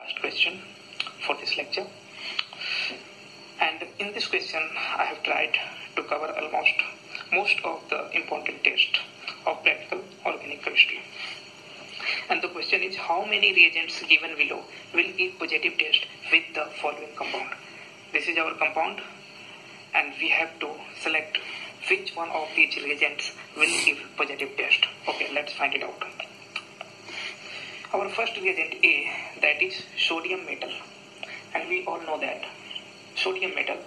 last question for this lecture. And in this question, I have tried to cover almost most of the important tests of practical organic chemistry. And the question is, how many reagents given below will give positive test with the following compound? This is our compound, and we have to select which one of these reagents will give positive test. Okay, let's find it out. Our first reagent A, that is sodium metal, and we all know that sodium metal,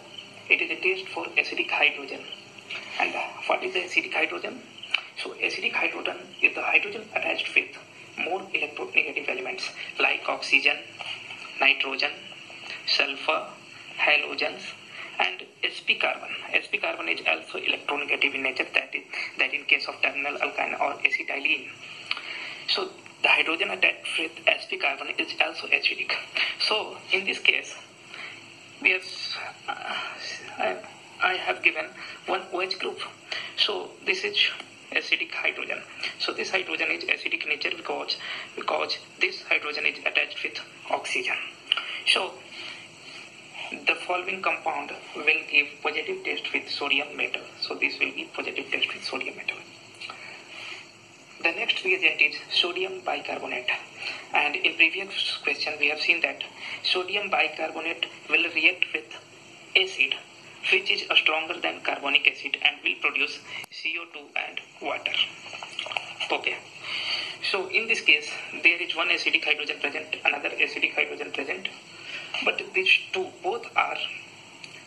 it is a test for acidic hydrogen. And what is the acidic hydrogen? So acidic hydrogen is the hydrogen attached with more electronegative elements like oxygen, nitrogen, sulfur, halogens, and sp carbon. Sp carbon is also electronegative in nature, that in case of terminal alkyne or acetylene. So the hydrogen attached with sp carbon is also acidic. So in this case, we have I have given one OH group. So this is acidic hydrogen. So this hydrogen is acidic in nature because this hydrogen is attached with oxygen. So the following compound will give positive test with sodium metal. So this will give positive test with sodium metal. The next reagent is sodium bicarbonate. And in previous question we have seen that sodium bicarbonate will react with acid, which is stronger than carbonic acid, and will produce CO2 and water. Okay. So in this case, there is one acidic hydrogen present, another acidic hydrogen present, but these two both are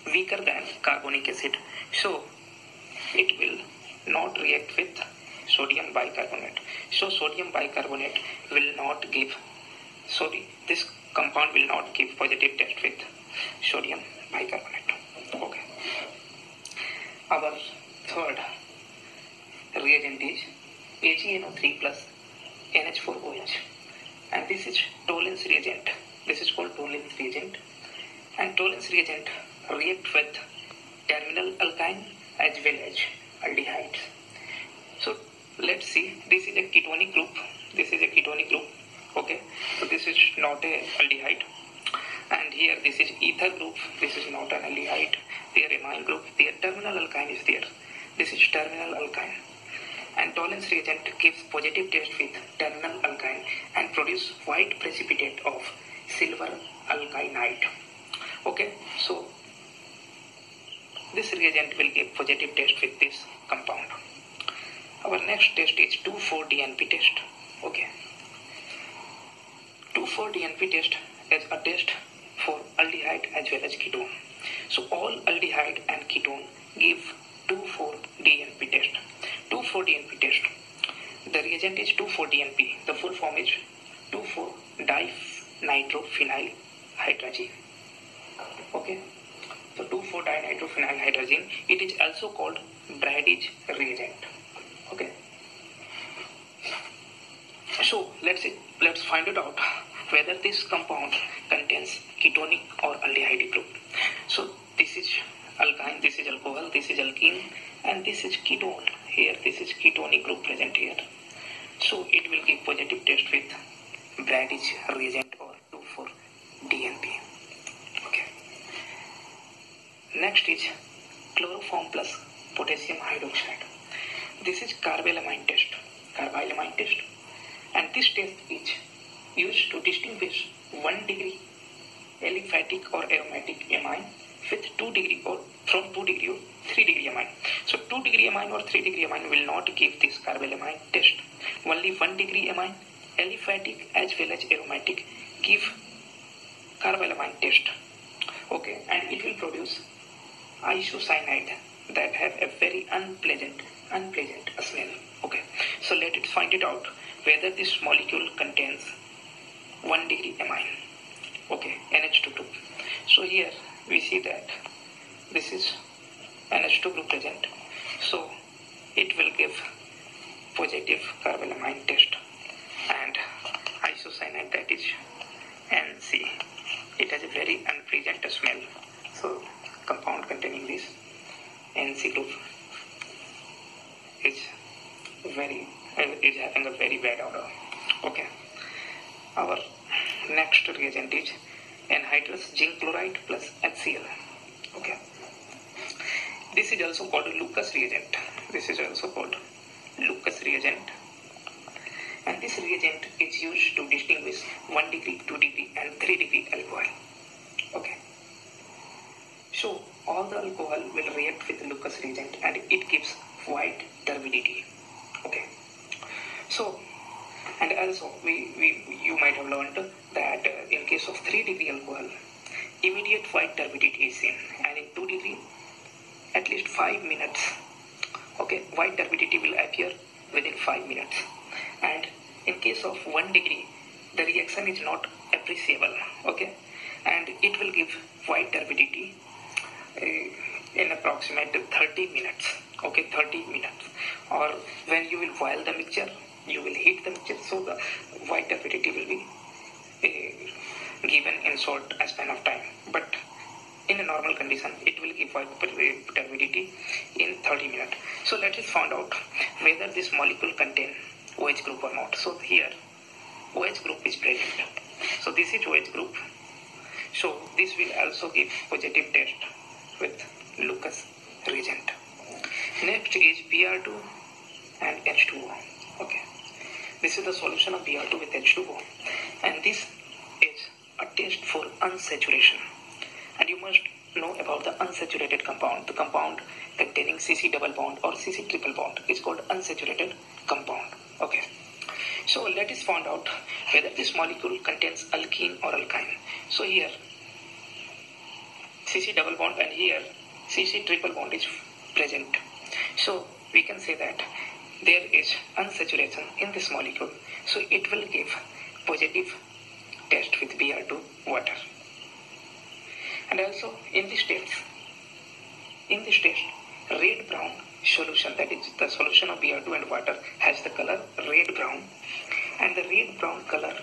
weaker than carbonic acid. So it will not react with sodium bicarbonate. So sodium bicarbonate will not give, this compound will not give positive test with sodium bicarbonate. Okay. Our third reagent is AgNO3 plus NH4OH, and this is Tollens reagent. This is called Tollens reagent, and Tollens reagent react with terminal alkyne as well as aldehydes. So let's see, this is a ketonic group. This is a ketonic group. Okay, so this is not a aldehyde. And here this is ether group, this is not an aldehyde. Their amine group, their terminal alkyne is there. This is terminal alkyne. And Tollens reagent gives positive test with terminal alkyne and produce white precipitate of silver alkynide. Okay, so this reagent will give positive test with this compound. Our next test is 2,4-DNP test. Okay, 2,4-DNP test is a test for aldehyde as well as ketone. So all aldehyde and ketone give 2,4-DNP test. 2,4-DNP test. The reagent is 2,4-DNP. The full form is 2,4-dinitrophenylhydrazine. Okay. So 2,4-dinitrophenylhydrazine. It is also called Brady's reagent. Okay. So let's find it out whether this compound contains ketonic or aldehyde group. So this is alkyne, this is alcohol, this is alkene, and this is ketone. Here this is ketonic group present here. So it will give positive test with Brady's reagent or 2,4-DNP. Okay. Next is chloroform plus potassium hydroxide. This is carbylamine test. Carbylamine test. And this test is used to distinguish 1 degree aliphatic or aromatic amine with 2 degree or from 2 degree or 3 degree amine. So 2 degree amine or 3 degree amine will not give this carbylamine test. Only 1 degree amine, aliphatic as well as aromatic give carbylamine test. Okay, and it will produce isocyanide that have a very unpleasant smell. Okay, so let us find it out whether this molecule contains 1 degree amine. Okay, NH2 group. So here we see that this is NH2 group present. So it will give positive carbylamine test. And isocyanide, that is NC. It has a very unpleasant smell. So compound containing this NC group is having a very bad odor. Okay. Our next reagent is anhydrous zinc chloride plus HCl. Okay. This is also called Lucas reagent. And this reagent is used to distinguish 1 degree, 2 degree and 3 degree alcohol. Okay. So all the alcohol will react with the Lucas reagent and it gives white turbidity. Okay. So, and also you might have learned that in case of 3 degree alcohol, immediate white turbidity is seen, and in 2 degree, at least 5 minutes, okay, white turbidity will appear within 5 minutes. And in case of 1 degree, the reaction is not appreciable, okay, and it will give white turbidity in approximate 30 minutes, okay, 30 minutes. Or when you will boil the mixture, you will heat the mixture, so the white turbidity will be given in short span of time. But in a normal condition, it will give white turbidity in 30 minutes. So let us find out whether this molecule contains OH group or not. So here OH group is present. So this is OH group. So this will also give positive test with Lucas reagent. Next is Br2 and H2O. Okay. This is the solution of Br2 with H2O. And this is a test for unsaturation. And you must know about the unsaturated compound. The compound containing CC double bond or CC triple bond is called unsaturated compound. Okay. So let us find out whether this molecule contains alkene or alkyne. So here CC double bond and here CC triple bond is present. So we can say that there is unsaturation in this molecule. So it will give positive test with Br2 water. And also in this test, red brown solution, that is the solution of Br2 and water, has the color red brown, and the red brown color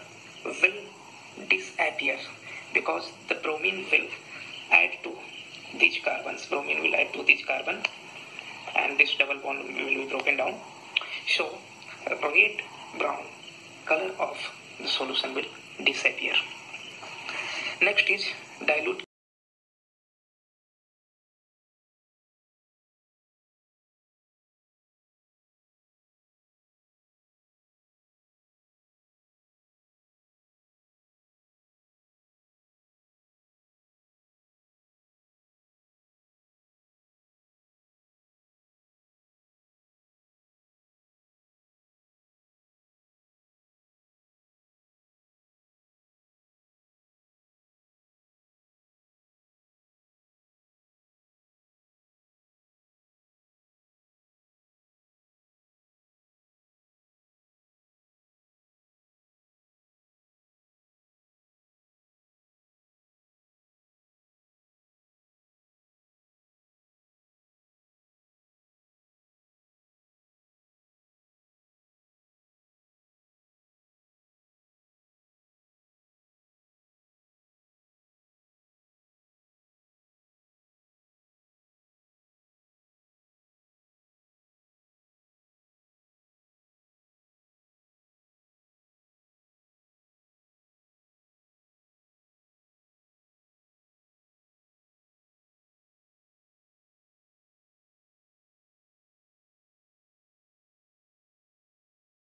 will disappear because the bromine will add to these carbons. Bromine will add to these carbon and this double bond will be broken down. So red brown color of the solution will disappear. Next is dilute